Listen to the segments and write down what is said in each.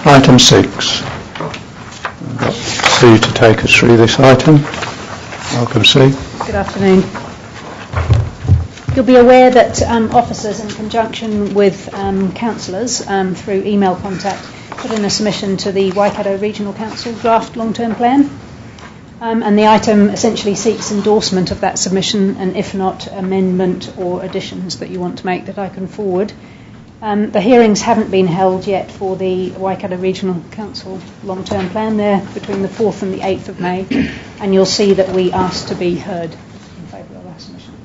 Item 6. I've got Sue to take us through this item. Welcome, Sue. Good afternoon. You'll be aware that officers, in conjunction with councillors, through email contact, put in a submission to the Waikato Regional Council draft long-term plan. And the item essentially seeks endorsement of that submission, and if not, amendment or additions that you want to make that I can forward. The hearings haven't been held yet for the Waikato Regional Council long-term plan. They're between the 4th and the 8th of May, and you'll see that we asked to be heard in favour of our submission.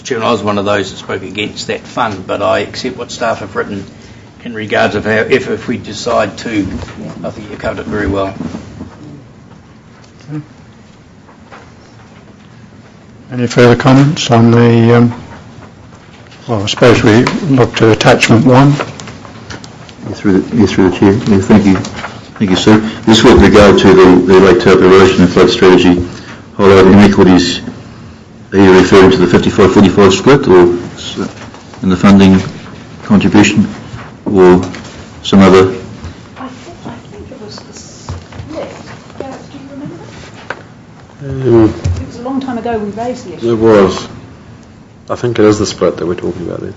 Chairman, I was one of those that spoke against that fund, but I accept what staff have written in regards of how, if we decide to, I think you covered it very well. Okay. Any further comments on the, well, I suppose we look to attachment 1. Through the Chair. Yeah, thank you, sir. This with regard to the Lake Taupo erosion and flood strategy, highlighting inequities. Are you referring to the 55-45 split, or in the funding contribution, or some other? I think it was the split. Gareth, do you remember? It was a long time ago we raised the issue. It was. I think it is the split that we're talking about there.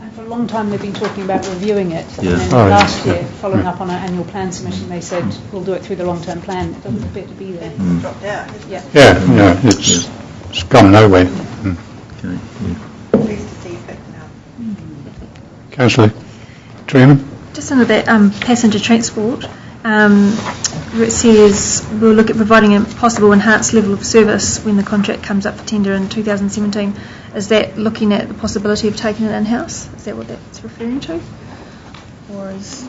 And for a long time they've been talking about reviewing it. Yeah. And then last year, following up on our annual plan submission, they said we'll do it through the long-term plan. It doesn't appear to be there. Dropped out. Yeah, it's gone nowhere. Okay. Yeah. Pleased to see it back now. Councillor Trewavas? Just under that passenger transport, where it says we'll look at providing a possible enhanced level of service when the contract comes up for tender in 2017. Is that looking at the possibility of taking it in-house? Is that what that's referring to? Or is...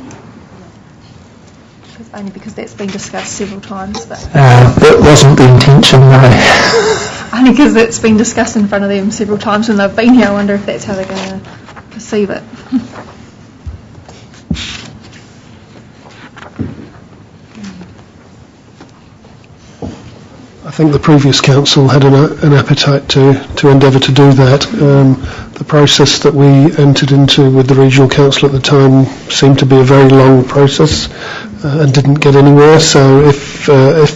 Only because that's been discussed several times. But that wasn't the intention, no. Only because it's been discussed in front of them several times when they've been here. I wonder if that's how they're going to perceive it. I think the previous council had an appetite to endeavour to do that. The process that we entered into with the regional council at the time seemed to be a very long process and didn't get anywhere. So if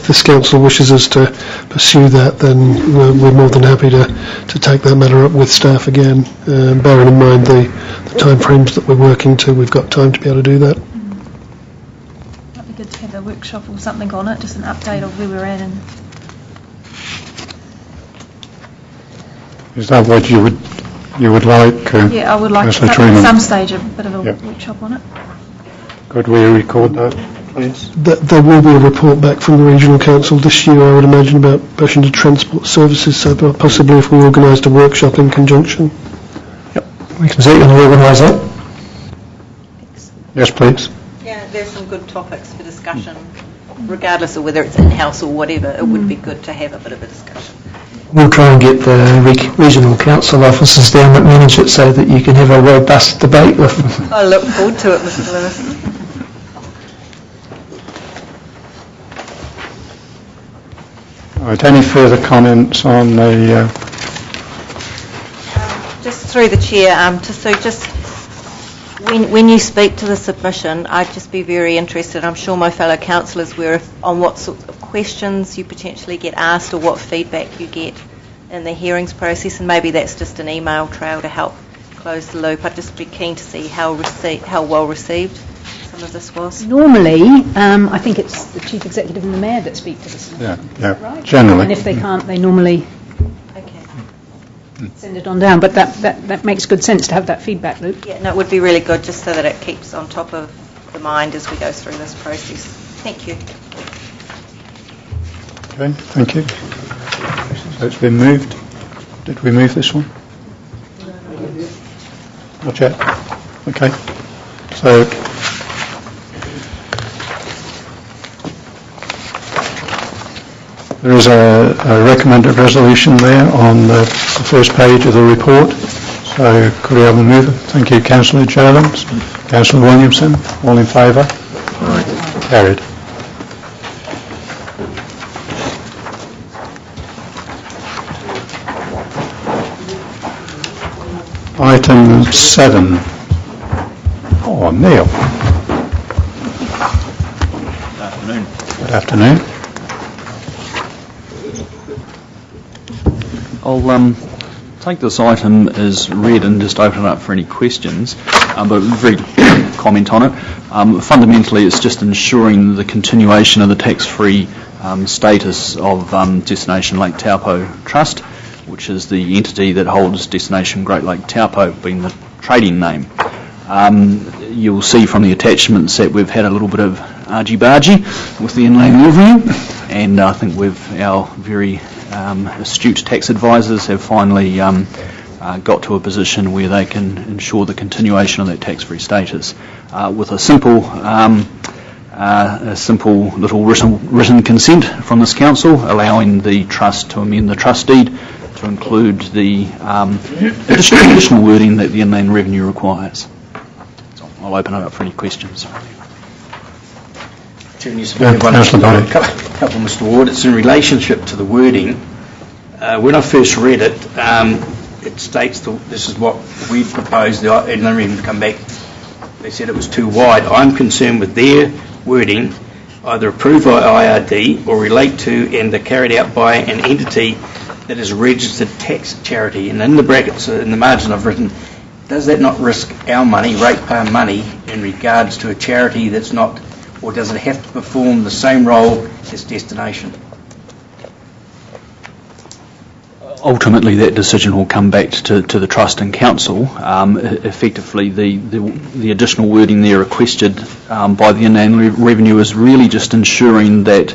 this council wishes us to pursue that, then we're more than happy to take that matter up with staff again. Bearing in mind the time frames that we're working to, we've got time to be able to do that. Might be good to have a workshop or something on it, just an update of where we're at. And Is that what you would like? Yeah, I would like to at some stage a bit of a workshop on it. Could we record that, please? There will be a report back from the regional council this year, I would imagine, about passenger transport services. So possibly if we organised a workshop in conjunction. Yep, we can certainly organise that. Yes, please. Yeah, there's some good topics for discussion, regardless of whether it's in-house or whatever. It would be good to have a bit of a discussion. We'll try and get the regional council officers down that manage it so that you can have a robust debate with them. I look forward to it, Mr. Lewis. Right, any further comments on the... Just through the chair, just when you speak to the submission, I'd just be very interested, I'm sure my fellow councillors were, on what sorts of questions you potentially get asked or what feedback you get in the hearings process, and maybe that's just an email trail to help close the loop. I'd just be keen to see how well received some of this was. Normally, I think it's the Chief Executive and the Mayor that speak to this. Yeah, right? generally. And if they can't, they normally send it on down. But that makes good sense to have that feedback loop. Yeah, no, it would be really good just so that it keeps on top of the mind as we go through this process. Thank you. Okay, thank you. So it's been moved. Did we move this one? Not yet. Okay. So there is a recommended resolution there on the first page of the report. So could we have a mover? Thank you, Councillor Jones. Councillor Williamson, all in favour? Carried. Item 7. Oh, Neil. Good afternoon. Good afternoon. I'll take this item as read and just open it up for any questions, but very comment on it. Fundamentally, it's just ensuring the continuation of the tax-free status of Destination Lake Taupo Trust, which is the entity that holds Destination Great Lake Taupo, being the trading name. You'll see from the attachments that we've had a little bit of argy-bargy with the Inland Revenue, and I think our very astute tax advisors have finally got to a position where they can ensure the continuation of that tax-free status with a simple little written consent from this council, allowing the trust to amend the trust deed to include the additional wording that the Inland Revenue requires. So I'll open it up for any questions. Councillor Donny. Couple, Mr. Ward. It's in relationship to the wording. When I first read it, it states this is what we proposed, the Inland Revenue to come back. They said it was too wide. I'm concerned with their wording, either approved by IRD or relate to and are carried out by an entity that is a registered tax charity. And in the brackets, in the margin I've written, does that not risk our money, ratepayer money, in regards to a charity that's not, or does it have to perform the same role as Destination? Ultimately, that decision will come back to the Trust and Council. Effectively, the additional wording there requested by the Inland Revenue is really just ensuring that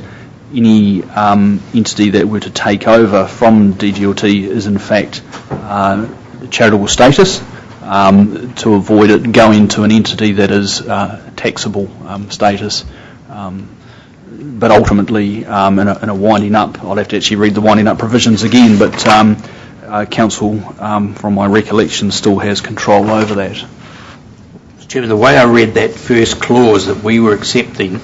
any entity that were to take over from DGLT is in fact charitable status, to avoid it going to an entity that is taxable status. But ultimately, in a winding up, I'll have to actually read the winding up provisions again, but Council, from my recollection, still has control over that. Mr. Chairman, the way I read that first clause that we were accepting,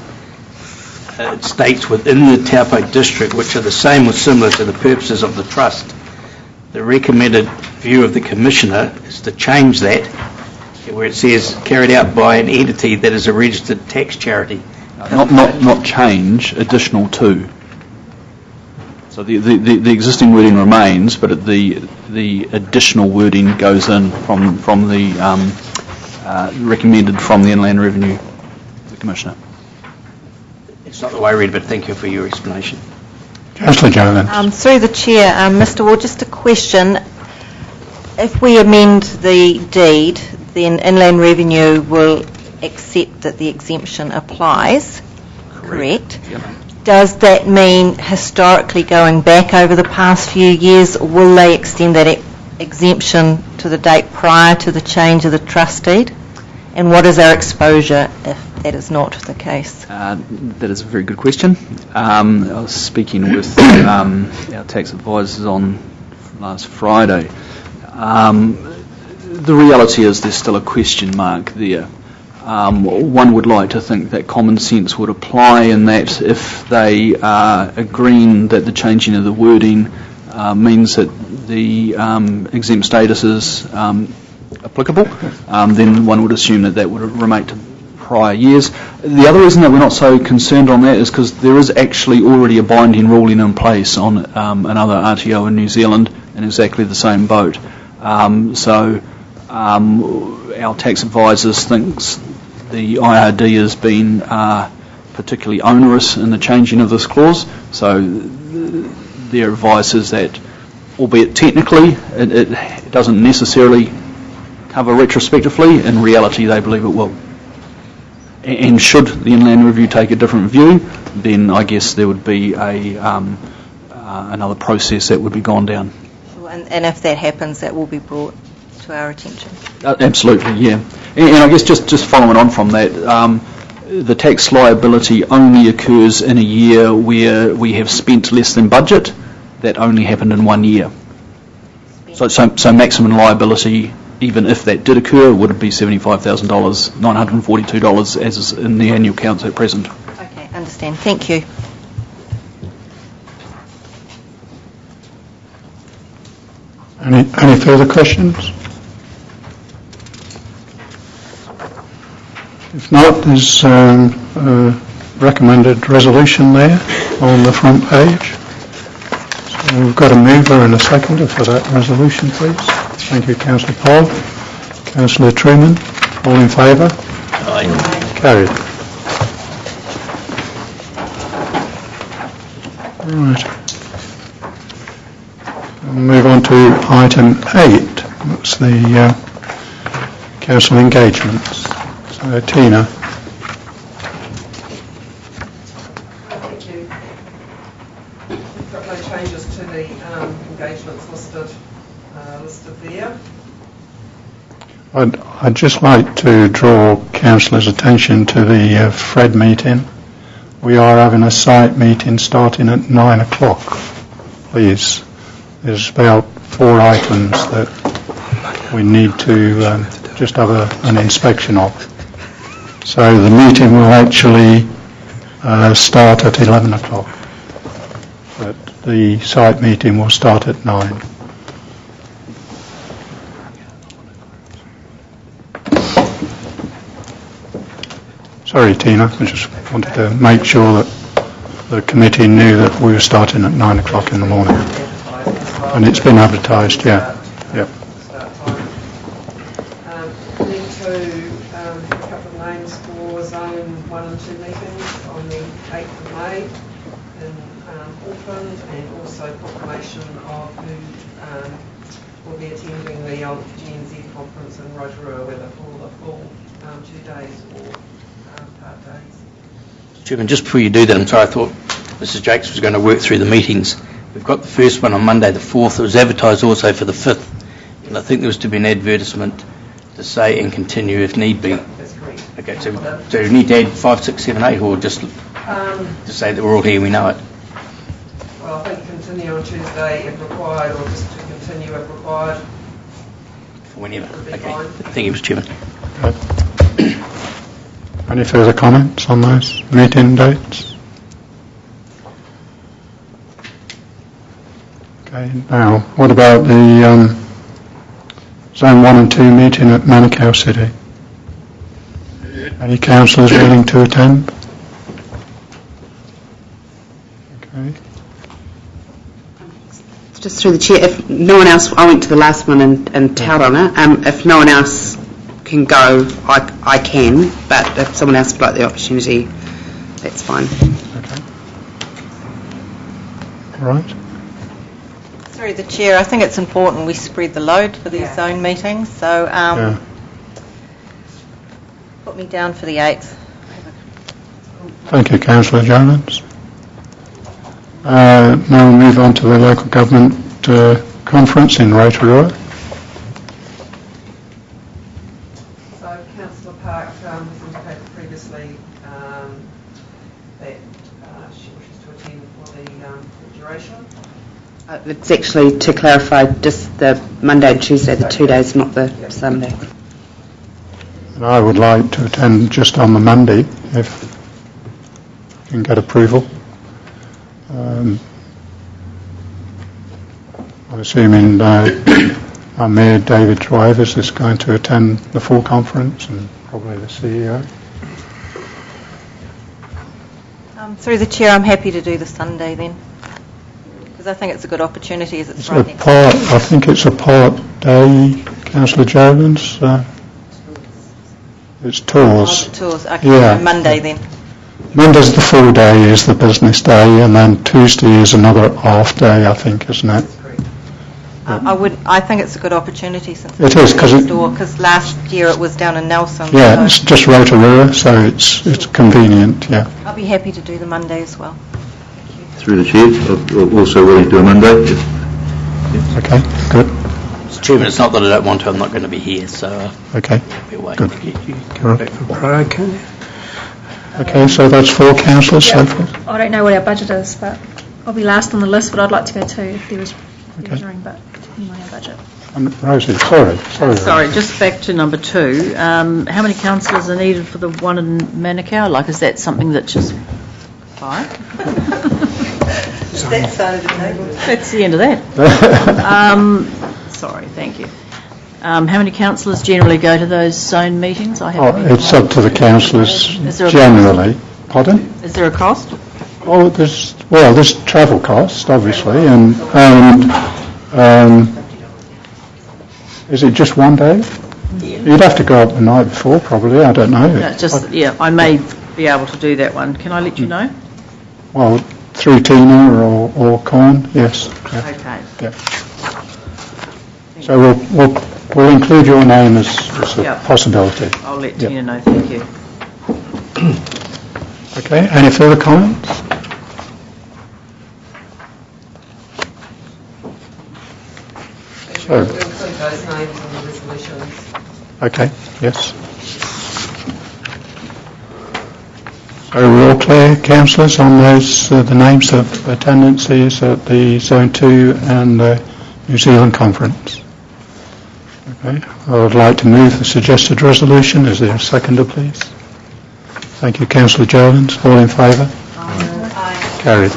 it states within the Taupo District, which are the same or similar to the purposes of the Trust, the recommended view of the Commissioner is to change that, where it says carried out by an entity that is a registered tax charity. Not change, additional to. So the existing wording remains, but the additional wording goes in from the recommended from the Inland Revenue, the Commissioner. It's not the way I read it, but thank you for your explanation. Councillor Jones. Through the Chair, Mr. Ward, just a question. If we amend the deed, then Inland Revenue will accept that the exemption applies, correct? Yep. Does that mean historically going back over the past few years, will they extend that exemption to the date prior to the change of the trust deed? And what is our exposure if that is not the case? That is a very good question. I was speaking with our tax advisors on last Friday. The reality is there's still a question mark there. One would like to think that common sense would apply, in that if they are agreeing that the changing of the wording means that the exempt status is applicable, then one would assume that would relate to prior years. The other reason that we're not so concerned on that is because there is actually already a binding ruling in place on another RTO in New Zealand in exactly the same boat. So our tax advisors thinks the IRD has been particularly onerous in the changing of this clause, so their advice is that, albeit technically it doesn't necessarily cover retrospectively, in reality they believe it will. And should the Inland Review take a different view, then I guess there would be another process that would be gone down. And if that happens, that will be brought to our attention. Absolutely, yeah. And I guess just following on from that, the tax liability only occurs in a year where we have spent less than budget. That only happened in 1 year. So maximum liability even if that did occur, would it be $75,000, $942 as is in the annual accounts at present? Okay, understand. Thank you. Any further questions? If not, there's a recommended resolution there on the front page. So we've got a mover and a seconder for that resolution, please. Thank you, Councillor Paul. Councillor Truman, all in favour? Aye. Carried. Right. We'll move on to item 8. That's the council engagements. So, Tina. Thank you. We've got no changes to the engagements listed there. I'd just like to draw councillors' attention to the Fred meeting. We are having a site meeting starting at 9 o'clock. Please. There's about 4 items that we need to just have an inspection of. So the meeting will actually start at 11 o'clock, but the site meeting will start at 9. Sorry, Tina, I just wanted to make sure that the committee knew that we were starting at 9 o'clock in the morning. And it's been advertised, yeah. Yep. Start time. Need to have a couple of names for Zone 1 and 2 meetings on the 8th of May in Auckland, and also proclamation of who will be attending the GNZ conference in Rotorua, whether for the full 2 days or part days. Chairman, just before you do that, I'm sorry, I thought Mrs. Jakes was going to work through the meetings. We've got the first one on Monday the 4th. It was advertised also for the 5th, and I think there was to be an advertisement to say and continue if need be. That's correct. Okay, so you need to add 5, 6, 7, 8, or just to say that we're all here, we know it? Well, I think continue on Tuesday if required, or just to continue if required. For whenever. Would be Okay. fine. Thank you, Mr. Chairman. Any further comments on those meeting dates? Okay, now, what about the Zone 1 and 2 meeting at Manukau City? Any councillors willing to attend? Okay. Just through the chair, if no one else, I went to the last one in Tauranga. If no one else can go, I can, but if someone else would like the opportunity, that's fine. Okay. All right. Through the chair, I think it's important we spread the load for these zone meetings, so put me down for the 8th. Thank you, Councillor Jones. Now we'll move on to the local government conference in Rotorua. So Councillor Park has indicated previously that she wishes to attend for the duration. It's actually, to clarify, just the Monday and Tuesday, the 2 days, not the Sunday. And I would like to attend just on the Monday, if I can get approval. I'm assuming our Mayor David Trewavas is going to attend the full conference, and probably the CEO. Through the chair, I'm happy to do the Sunday then, because I think it's a good opportunity as it's It's right a next part, I think it's a part day, Councillor Jones. It's tours. the tours. Okay, Yeah. so Monday then. Monday's the full day, is the business day, and then Tuesday is another half day, I think, isn't it? I think it's a good opportunity since It is, because last year it was down in Nelson. Yeah, so it's just Rotorua, so it's convenient, yeah. I'll be happy to do the Monday as well. Through the chair, I'm also willing to do a Monday. Okay, good. Mr. Chairman, it's not that I don't want to, I'm not going to be here, so Okay, be away. good. Correct. Okay. Okay, so that's 4 councillors so far. I don't know what our budget is, but I'll be last on the list, but I'd like to go too if there was ring, but depending on our budget. Rosie, sorry. Sorry, just back to number 2. How many councillors are needed for the one in Manukau? Like, is that something that just... 5? That's the end of that. Sorry, thank you. How many councillors generally go to those zone meetings? It's up to the councillors generally. Pardon? Is there a cost? Oh, there's travel cost, obviously, and is it just one day? You'd have to go up the night before, probably. I don't know. No, I may be able to do that one. Can I let you know? Well, through Tina or Con, yes. Okay. Yeah. So we'll include your name as a possibility. I'll let Tina know. Thank you. Okay. Any further comments? We'll include those names in the resolutions. Okay. Yes. So we're all clear, councillors, on those the names of attendances at the Zone 2 and the New Zealand Conference. Okay. I would like to move the suggested resolution. Is there a seconder, please? Thank you, Councillor Jones. All in favour? Aye. Carried.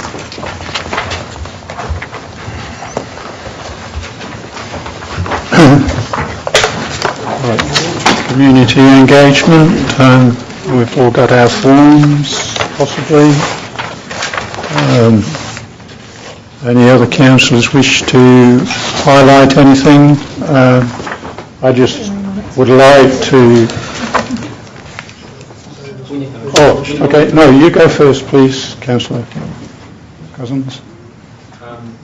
Right. Community engagement. We've all got our forms, possibly. Any other councillors wish to highlight anything? I just would like to... Oh, okay. No, you go first, please, Councillor Cousins.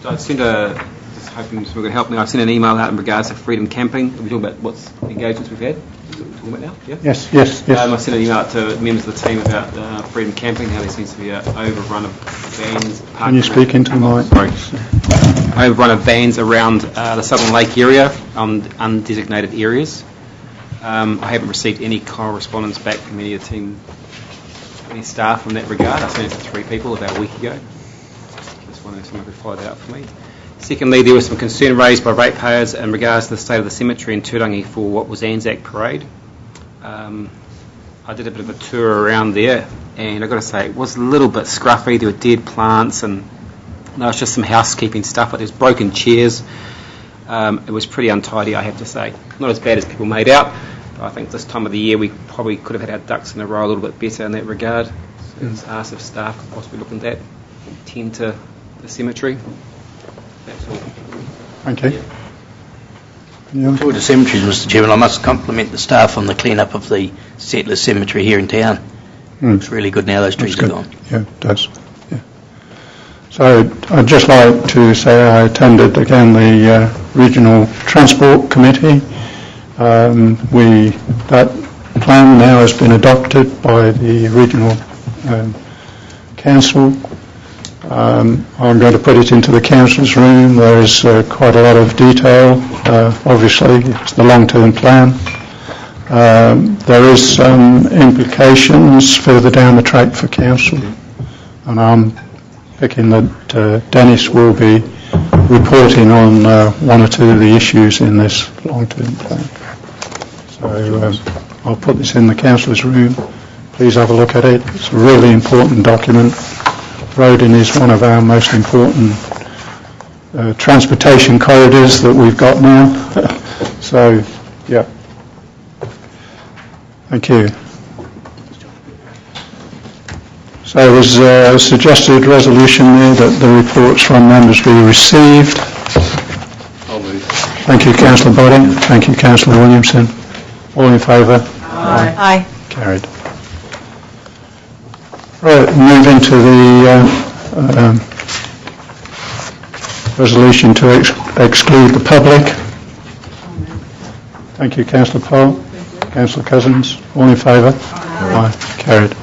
So I sent just hoping someone could help me. I've sent an email out in regards to freedom camping. Are we talking about what's engagements we've had? Talking about now? Yeah? Yes. I sent an email out to members of the team about freedom camping, how there seems to be an overrun of vans. Can you speak into the mic? Sorry. Overrun of vans around the Southern Lake area on undesignated areas. I haven't received any correspondence back from any of the team, any staff in that regard. I sent it to 3 people about a week ago. Just wondering if someone could follow that up for me. Secondly, there was some concern raised by ratepayers in regards to the state of the cemetery in Turangi for what was Anzac Parade. I did a bit of a tour around there, and I've got to say, it was a little bit scruffy. There were dead plants, and there was just some housekeeping stuff, but there was broken chairs. It was pretty untidy, I have to say. Not as bad as people made out, but I think this time of the year we probably could have had our ducks in a row a little bit better in that regard. So it's asked if staff could possibly look at that, tend to the cemetery. That's all. Thank you. For the cemeteries, Mr. Chairman, I must compliment the staff on the clean-up of the Settlers Cemetery here in town. It's really good now those trees are gone. Yeah, it does. Yeah. So I'd just like to say I attended again the Regional Transport Committee. That plan now has been adopted by the Regional Council. I'm going to put it into the council's room. There is quite a lot of detail. Obviously, it's the long-term plan. There is some implications further down the track for council, and I'm picking that Dennis will be reporting on one or two of the issues in this long-term plan. So I'll put this in the council's room. Please have a look at it. It's a really important document. Roading is one of our most important transportation corridors that we've got now. So, yeah. Thank you. So there's a suggested resolution there that the reports from members be received. I'll move. Thank you, Councillor Bodding. Thank you, Councillor Williamson. All in favour? Aye. Carried. Right, move into the resolution to exclude the public. Thank you, Councillor Powell. Councillor Cousins. All in favour? Aye. Carried.